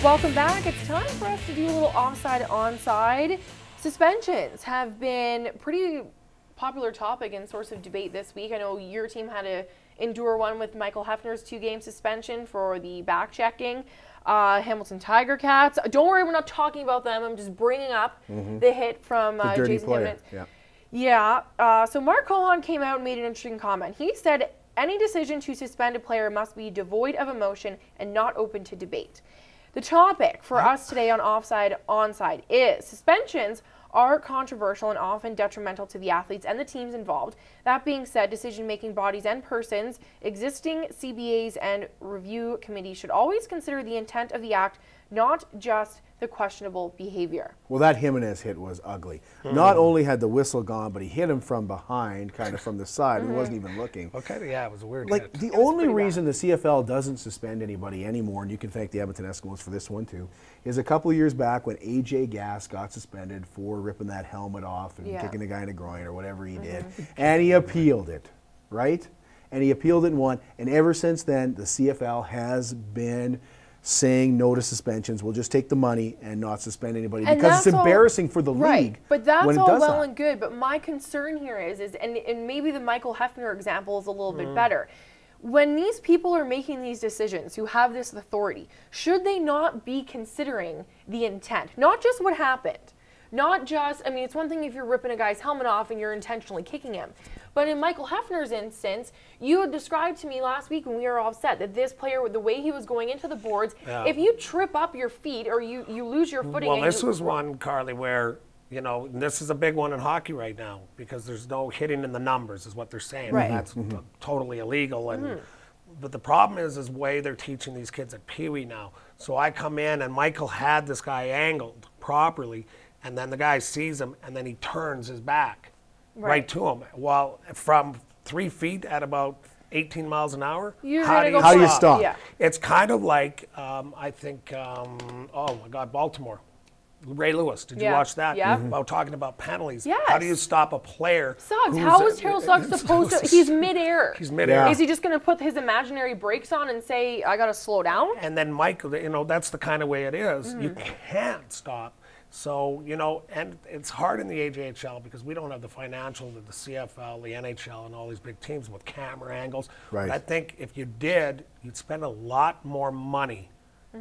Welcome back. It's time for us to do a little offside onside. Suspensions have been pretty popular topic and source of debate this week. I know your team had to endure one with Michael Hefner's 2-game suspension for the back checking. Hamilton Tiger Cats. Don't worry, we're not talking about them. I'm just bringing up the hit from Jason Hamilton. So Mark Cohan came out and made an interesting comment. He said any decision to suspend a player must be devoid of emotion and not open to debate. The topic for us today on Offside Onside is suspensions are controversial and often detrimental to the athletes and the teams involved. That being said, decision-making bodies and persons, existing CBAs and review committees should always consider the intent of the act, not just the questionable behavior. Well, that Jimenez hit was ugly. Not only had the whistle gone, but he hit him from behind, kind of from the side. He wasn't even looking. Okay, yeah, it was a weird Like, hit. the only reason the CFL doesn't suspend anybody anymore, and you can thank the Edmonton Eskimos for this one too, is a couple of years back when AJ Gass got suspended for ripping that helmet off and kicking the guy in the groin or whatever he did, and he appealed it, right? And he appealed it and won. And ever since then, the CFL has been saying no to suspensions. We'll just take the money and not suspend anybody, and because it's embarrassing for the league. But that's all well and good. But my concern here is and maybe the Michael Hefner example is a little bit better. When these people are making these decisions who have this authority, should they not be considering the intent? Not just what happened. Not just, I mean, it's one thing if you're ripping a guy's helmet off and you're intentionally kicking him. But in Michael Hefner's instance, you had described to me last week when we were all set that this player, the way he was going into the boards, if you trip up your feet or you lose your footing. Well, this was one, Carly, where, you know, this is a big one in hockey right now because there's no hitting in the numbers is what they're saying. Right. That's totally illegal. And but the problem is the way they're teaching these kids at Pee Wee now. So I come in and Michael had this guy angled properly, and then the guy sees him and then he turns his back right to him. Well, from 3 feet at about 18 miles an hour, how do you stop? Yeah. It's kind of like, I think, oh my God, Baltimore. Ray Lewis, did you watch that? Yeah. About talking about penalties. Yes. How do you stop a player? Suggs, how is Terrell Suggs supposed to? He's midair. He's midair. Is he just going to put his imaginary brakes on and say, I got to slow down? And then Michael, you know, that's the kind of way it is. You can't stop. So, you know, and it's hard in the AJHL because we don't have the financials of the CFL, the NHL, and all these big teams with camera angles. Right. But I think if you did, you'd spend a lot more money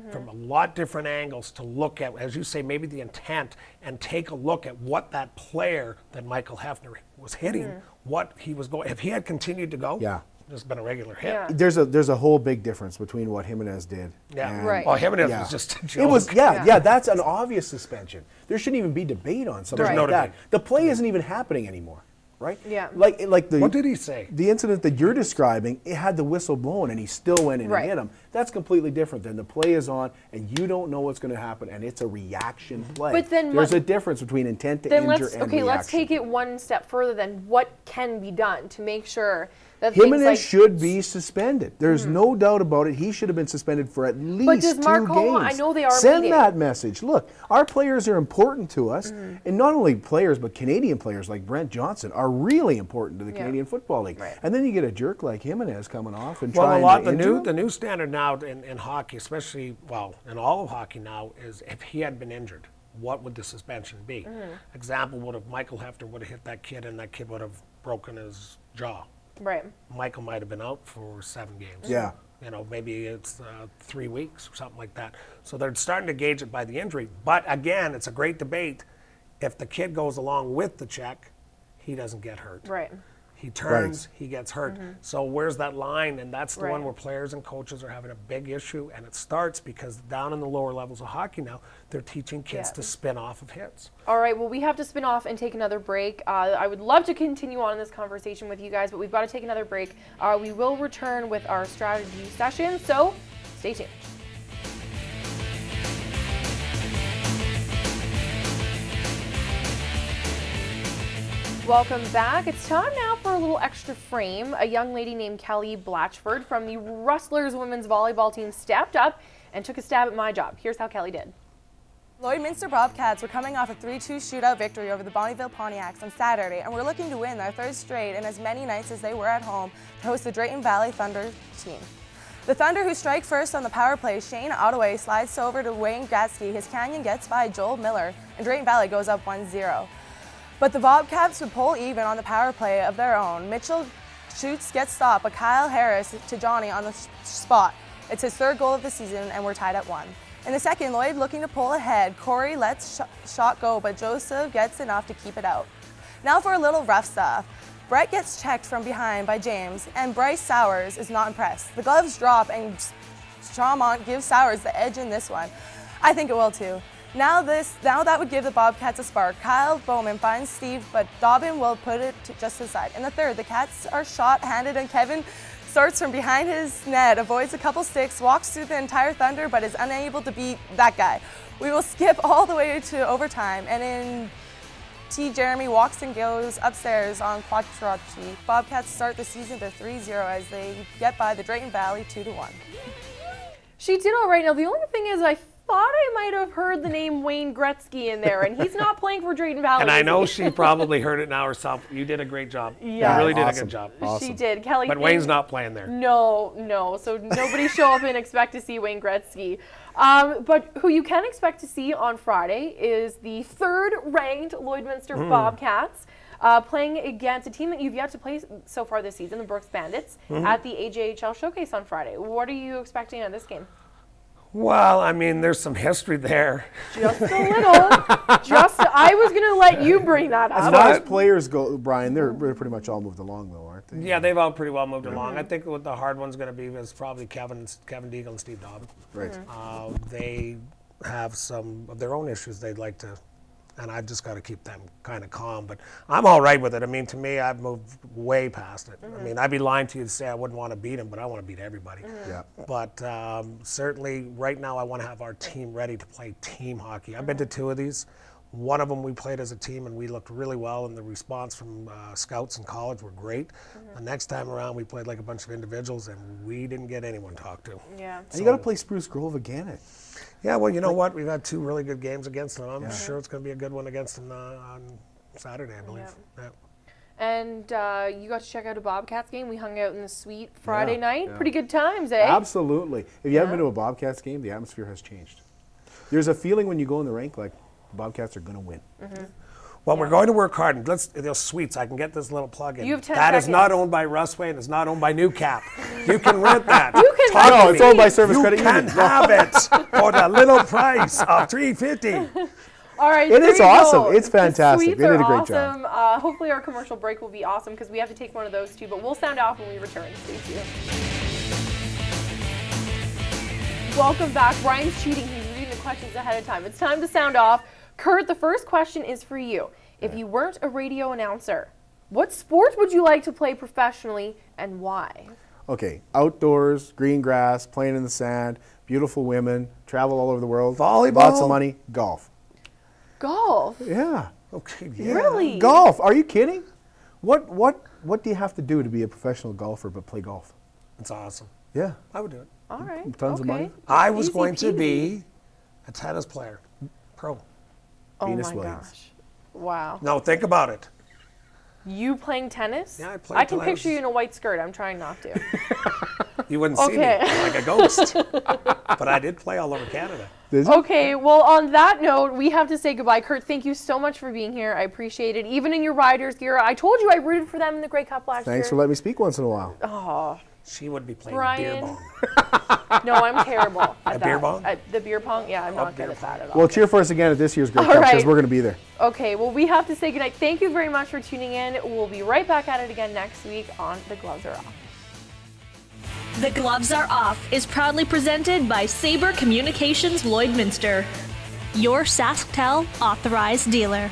from a lot different angles to look at, as you say, maybe the intent, and take a look at what that player that Michael Hefner was hitting, what he was going. If he had continued to go, it's been a regular hit. Yeah. There's a whole big difference between what Jimenez did. Yeah, Right. Oh, Jimenez was just a joke. It was, that's an obvious suspension. There shouldn't even be debate on something There's like no that. debate. The play isn't even happening anymore, right? Yeah. Like the. What did he say? The incident that you're describing, it had the whistle blown and he still went in and hit him. That's completely different than the play is on and you don't know what's going to happen and it's a reaction play. But then there's a difference between intent to injure and reaction. Let's take it one step further then. What can be done to make sure that Jimenez should be suspended. There's no doubt about it. He should have been suspended for at least 2 games. I know they are Send meeting. that message. Look, our players are important to us, and not only players, but Canadian players like Brent Johnson are really important to the Canadian Football League. Right. And then you get a jerk like Jimenez coming off and Well, trying to injure him. the new standard now in hockey, especially in all of hockey now, is if he had been injured, what would the suspension be? Example would have Michael Hefner would have hit that kid and that kid would have broken his jaw. Right. Michael might have been out for 7 games. Yeah. You know, maybe it's 3 weeks or something like that. So they're starting to gauge it by the injury. But again, it's a great debate. If the kid goes along with the check, he doesn't get hurt. Right. He turns, he gets hurt. So where's that line? And that's the one where players and coaches are having a big issue. And it starts because down in the lower levels of hockey now, they're teaching kids to spin off of hits. All right, well, we have to spin off and take another break. I would love to continue on in this conversation with you guys, but we've got to take another break. We will return with our strategy session, so stay tuned. Welcome back. It's time now for a little extra frame. A young lady named Kelly Blatchford from the Rustlers women's volleyball team stepped up and took a stab at my job. Here's how Kelly did. Lloydminster Bobcats were coming off a 3-2 shootout victory over the Bonnyville Pontiacs on Saturday and were looking to win their third straight in as many nights as they were at home to host the Drayton Valley Thunder team. The Thunder, who strike first on the power play, Shane Ottaway slides over to Wayne Gretzky, his canyon gets by Joel Miller, and Drayton Valley goes up 1-0. But the Bobcats would pull even on the power play of their own. Mitchell shoots, gets stopped, but Kyle Harris to Johnny on the spot. It's his third goal of the season, and we're tied at 1. In the second, Lloyd looking to pull ahead. Corey lets shot go, but Joseph gets enough to keep it out. Now for a little rough stuff. Brett gets checked from behind by James, and Bryce Sowers is not impressed. The gloves drop, and Chaumont gives Sowers the edge in this one. I think it will too. Now that would give the Bobcats a spark. Kyle Bowman finds Steve, but Dobbin will put it just to the side. In the third, the Cats are shot-handed, and Kevin starts from behind his net, avoids a couple sticks, walks through the entire Thunder, but is unable to beat that guy. We will skip all the way to overtime, and in Jeremy walks and goes upstairs on Quattrocchi. Bobcats start the season to 3-0 as they get by the Drayton Valley 2-1. She did all right. Now, the only thing is I thought I might have heard the name Wayne Gretzky in there, and he's not playing for Drayton Valley. And I know she probably heard it now herself. You did a great job. Yeah. You really did a Awesome. good job. Awesome. She did. Kelly. But Wayne's not playing there. No. So nobody show up and expect to see Wayne Gretzky. But who you can expect to see on Friday is the third-ranked Lloydminster Bobcats playing against a team that you've yet to play so far this season, the Brooks Bandits, at the AJHL Showcase on Friday. What are you expecting out of this game? Well, I mean, there's some history there. Just a little. I was going to let you bring that As up. far as players go, Brian, they're pretty much all moved along, though, aren't they? Yeah, they've all pretty well moved along. I think what the hard one's going to be is probably Kevin Deagle and Steve Dobbin. Right. They have some of their own issues they'd like to, and I've just got to keep them kind of calm. But I'm all right with it. I mean, to me, I've moved way past it. I mean, I'd be lying to you to say I wouldn't want to beat them, but I want to beat everybody. Yeah. But certainly right now I want to have our team ready to play team hockey. I've been to 2 of these. One of them we played as a team and we looked really well, and the response from scouts in college were great. The next time around we played like a bunch of individuals and we didn't get anyone talked to. Yeah. And you got to play Spruce Grove again. Yeah, well, you know what? We've had 2 really good games against them. I'm sure it's going to be a good one against them on Saturday, I believe. Yeah. And you got to check out a Bobcats game. We hung out in the suite Friday night. yeah. Pretty good times, eh? Absolutely. If you haven't been to a Bobcats game, the atmosphere has changed. There's a feeling when you go in the rink like the Bobcats are going to win. Well, we're going to work hard. And those suites, I can get this little plug in. You have 10 That is seconds. not owned by Rusway and it's not owned by New Cap. You can rent that. You can Talk rent to No, me. it's owned by Service You Credit can Union. have it for the little price of $350. All right, It there is you awesome. go. It's fantastic. The They suites did a are great job. awesome. Hopefully our commercial break will be awesome because we have to take one of those too, but we'll sound off when we return. Stay tuned. Welcome back. Brian's cheating. He's reading the questions ahead of time. It's time to sound off. Kurt, the first question is for you. If you weren't a radio announcer, what sport would you like to play professionally and why? Okay, outdoors, green grass, playing in the sand, beautiful women, travel all over the world. Volleyball? Lots of money, golf. Golf. Yeah. Okay, yeah. Really? Golf. Are you kidding? What do you have to do to be a professional golfer but play golf? It's awesome. Yeah. I would do it. All right. Tons of okay. money. I was Easy going to peasy. be a tennis player, pro. Oh Venus my Williams. gosh. Wow. No, think about it. You playing tennis? Yeah, I played I can till I picture was- you in a white skirt. I'm trying not to. You wouldn't see me Okay. like a ghost. But I did play all over Canada. Is it? Okay, well, on that note, we have to say goodbye. Kurt, thank you so much for being here. I appreciate it. Even in your Riders gear, I told you I rooted for them in the Grey Cup last year. Thanks for letting me speak once in a while. Oh, She would be playing Brian. beer bong. no, I'm terrible at that. beer pong? At the beer pong? Yeah, I'm not good at that at all. Well, cheer for us again at this year's Grey All Cup because right. we're going to be there. Okay, well, we have to say goodnight. Thank you very much for tuning in. We'll be right back at it again next week on The Gloves Are Off. The Gloves Are Off is proudly presented by Sabre Communications Lloydminster, your SaskTel authorized dealer.